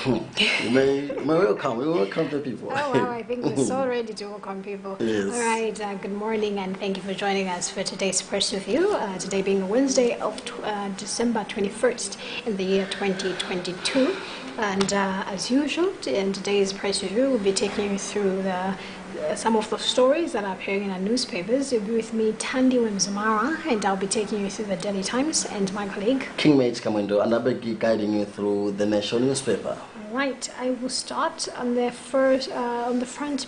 You may welcome. We welcome the people. Oh, wow, I think we're so ready to welcome people. Yes. All right, good morning, and thank you for joining us for today's Press Review. Today being Wednesday of December 21st in the year 2022. And as usual, in today's Press Review, we'll be taking you through some of the stories that are appearing in our newspapers. You'll be with me, Tandy Wemzamara, and I'll be taking you through the Daily Times, and my colleague Kingmate Kamendo, and I'll be guiding you through the national newspaper. Right, I will start on the front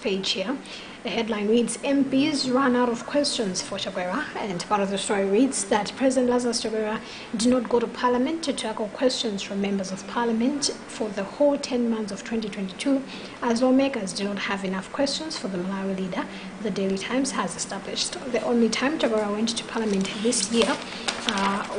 page here. The headline reads, MPs run out of questions for Chakwera, and part of the story reads that President Lazarus Chakwera did not go to Parliament to tackle questions from members of Parliament for the whole 10 months of 2022, as lawmakers did not have enough questions for the Malawi leader, the Daily Times has established. The only time Chakwera went to Parliament this year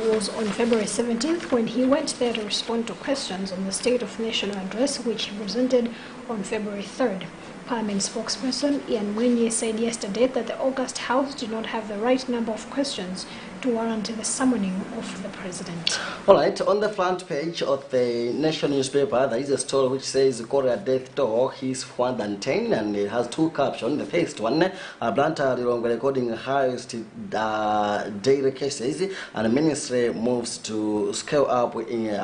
was on February 17th, when he went there to respond to questions on the State of National Address, which he presented on February 3rd. Parliament spokesperson Ian Mwenye said yesterday that the August House did not have the right number of questions to warrant the summoning of the president. All right, on the front page of the national newspaper, there is a story which says Korea death toll is 110, and it has two captions. The first one, Luntha recording highest daily cases, and the ministry moves to scale up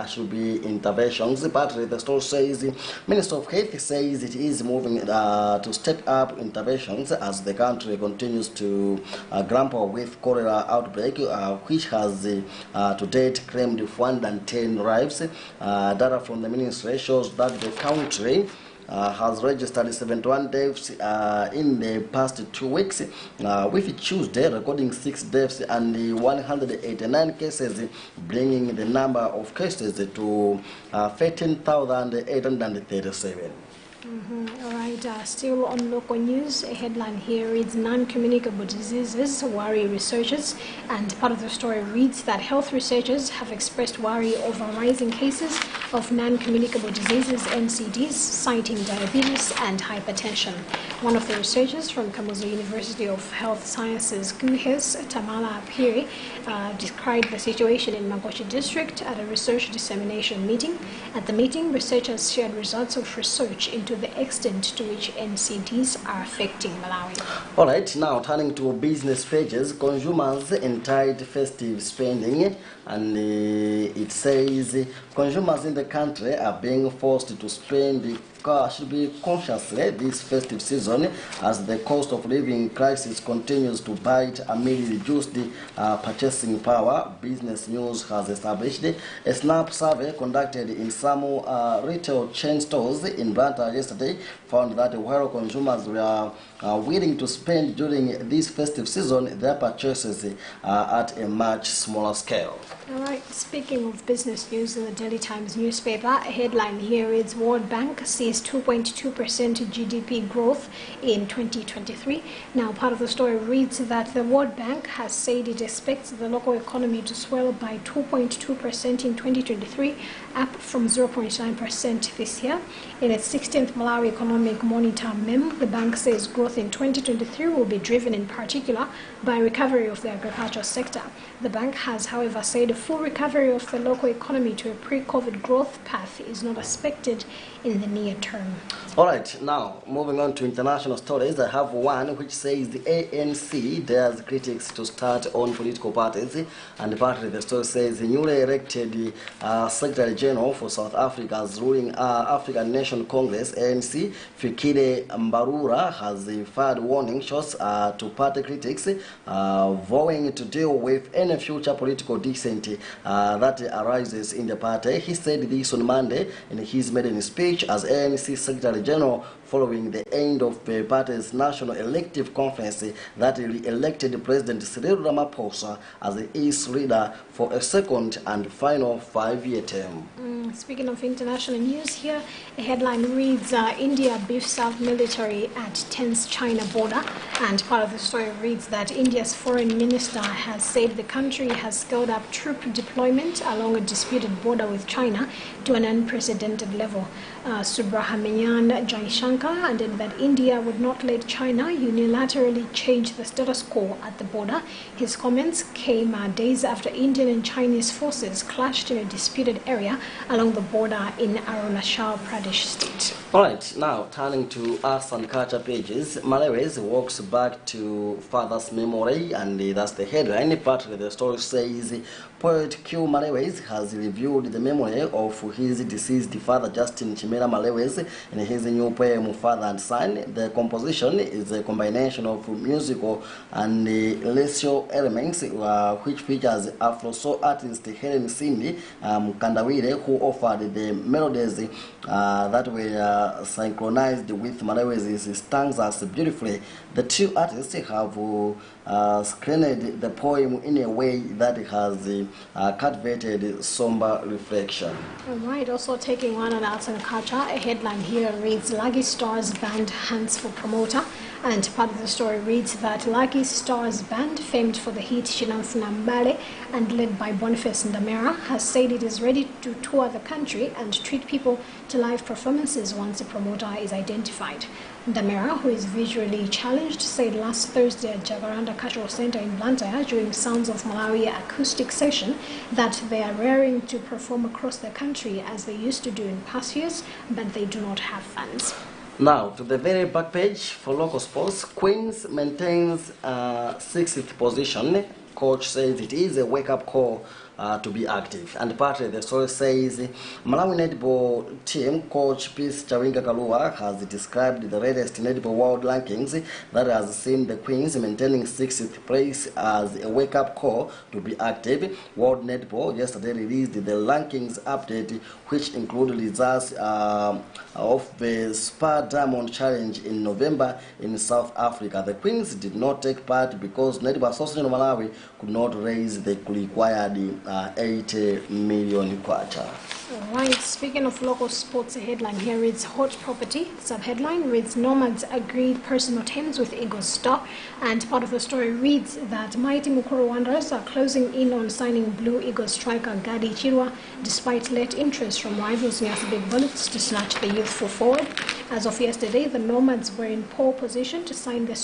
should be interventions. But the story says Minister of Health says it is moving to step up interventions as the country continues to grapple with cholera outbreak, which has to date claimed 110 lives. Data from the ministry shows that the country has registered 71 deaths in the past 2 weeks, with Tuesday recording 6 deaths and 189 cases, bringing the number of cases to 13,837. All right, still on local news, a headline here reads non-communicable diseases worry researchers, and part of the story reads that health researchers have expressed worry over rising cases of non-communicable diseases, NCDs, citing diabetes and hypertension. One of the researchers from Kamuzu University of Health Sciences, KUHES, Tamala Apiri, described the situation in Mangochi district at a research dissemination meeting. At the meeting, researchers shared results of research into the extent to which NCDs are affecting Malawi. All right, now turning to business pages, consumers entitled festive spending, and it says consumers in the country are being forced to spend should be consciously this festive season as the cost of living crisis continues to bite amid reduced purchasing power. Business News has established a snap survey conducted in some retail chain stores in Luntha yesterday found that while consumers were willing to spend during this festive season, their purchases are at a much smaller scale. All right, speaking of business news in the Daily Times newspaper, a headline here reads World Bank sees 2.2% GDP growth in 2023. Now, part of the story reads that the World Bank has said it expects the local economy to swell by 2.2% in 2023, up from 0.9% this year. In its 16th Malawi Economic Monitor memo, the bank says growth in 2023 will be driven in particular by recovery of the agricultural sector. The bank has, however, said a full recovery of the local economy to a pre-COVID growth path is not expected in the near term. All right, now moving on to international stories, I have one which says the ANC dares critics to start on political parties, and partly the story says the newly elected Secretary General for South Africa's ruling African National Congress, ANC, Fikile Mbalula, has fired warning shots to party critics, vowing to deal with any future political dissent that arises in the party. He said this on Monday in his maiden speech as ANC Secretary General following the end of the party's national elective conference that re-elected President Cyril Ramaphosa as its leader for a second and final 5-year term. Speaking of international news here, a headline reads India beefs up military at tense China border, and part of the story reads that India's foreign minister has said the country has scaled up troop deployment along a disputed border with China to an unprecedented level. Subrahmanyan Jaishankar, and then that India would not let China unilaterally change the status quo at the border. His comments came days after Indian and Chinese forces clashed in a disputed area along the border in Arunachal Pradesh state. Alright, now turning to arts and culture pages, Malewes walks back to father's memory, and that's the headline. Part of the story says poet Q Malewes has reviewed the memory of his deceased father Justin Chimera Malewes in his new poem Father and Son. The composition is a combination of musical and lethal elements, which features Afro soul artist Helen Cindy Kandawire, who offered the melodies that were synchronized with Malewes' stanzas beautifully. The two artists have screened the poem in a way that has cultivated somber reflection. Alright, also taking one on arts and culture, a headline here reads Lucky Stars Band Hands for Promoter, and part of the story reads that Lucky Stars Band, famed for the hit Shinamfuna Mbale and led by Boniface Ndamera, has said it is ready to tour the country and treat people to live performances once a promoter is identified. Ndamera, who is visually challenged, said last Thursday at Jacaranda Cultural Center in Luntha during Sounds of Malawi acoustic session that they are raring to perform across the country as they used to do in past years, but they do not have funds. Now, to the very back page for local sports, Queens maintains 6th position. Coach says it is a wake-up call to be active. And partly the story says Malawi netball team coach Peace Chawinga Kalua has described the latest netball world rankings that has seen the Queens maintaining 6th place as a wake-up call to be active. World Netball yesterday released the rankings update, which included results of the Spur Diamond Challenge in November in South Africa. The Queens did not take part because Netball Association of Malawi could not raise the required 80 million kwacha. Alright, speaking of local sports, a headline here reads Hot Property. Sub-headline reads Nomads agreed personal terms with Eagles star, and part of the story reads that Mighty Mukuru Wanderers are closing in on signing Blue Eagles striker Gadi Chirwa despite late interest from rivals Nyasa Big Bullets to snatch the youthful forward. As of yesterday, the Nomads were in pole position to sign the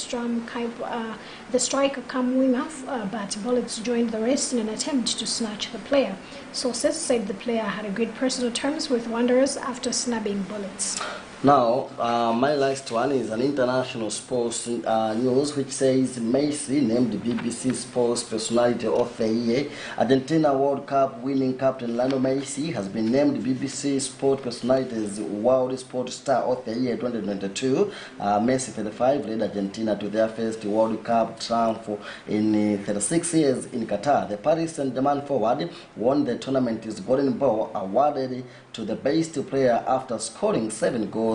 striker come winger, but Bullets joined the race in an attempt to snatch the player. Sources said the player had agreed personal terms with Wanderers after snubbing Bullets. Now, my last one is an international sports news, which says Messi named BBC Sports Personality of the Year. Argentina World Cup winning captain Lionel Messi has been named BBC Sport Personality's World Sport Star of the Year 2022. Messi, 35, led Argentina to their first World Cup triumph in 36 years in Qatar. The Paris Saint-Germain forward won the tournament's Golden Ball, awarded to the best player after scoring 7 goals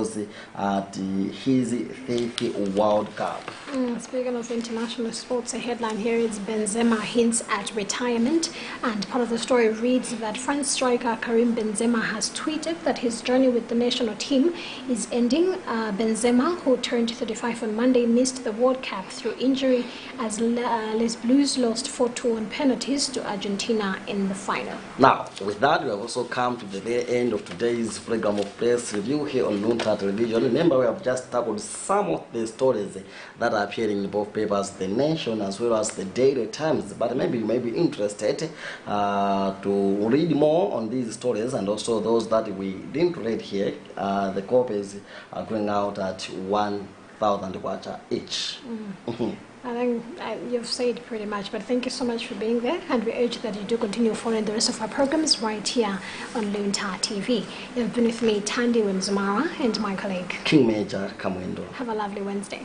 at his 30th World Cup. Speaking of international sports, a headline here is Benzema hints at retirement, and part of the story reads that France striker Karim Benzema has tweeted that his journey with the national team is ending. Benzema, who turned 35 on Monday, missed the World Cup through injury as Les Blues lost 4-2 on penalties to Argentina in the final. Now, with that, we have also come to the very end of today's program of Press Review here on Luntha Television. Remember, we have just tackled some of the stories that are appearing in both papers, The Nation as well as the Daily Times. But maybe you may be interested to read more on these stories, and also those that we didn't read here. The copies are going out at 1,000 kwacha each. I think you've said pretty much, but thank you so much for being there, and we urge that you do continue following the rest of our programs right here on Luntha TV. You've been with me, Tandy Wimzumara, and my colleague King Major Kamwendo. Have a lovely Wednesday.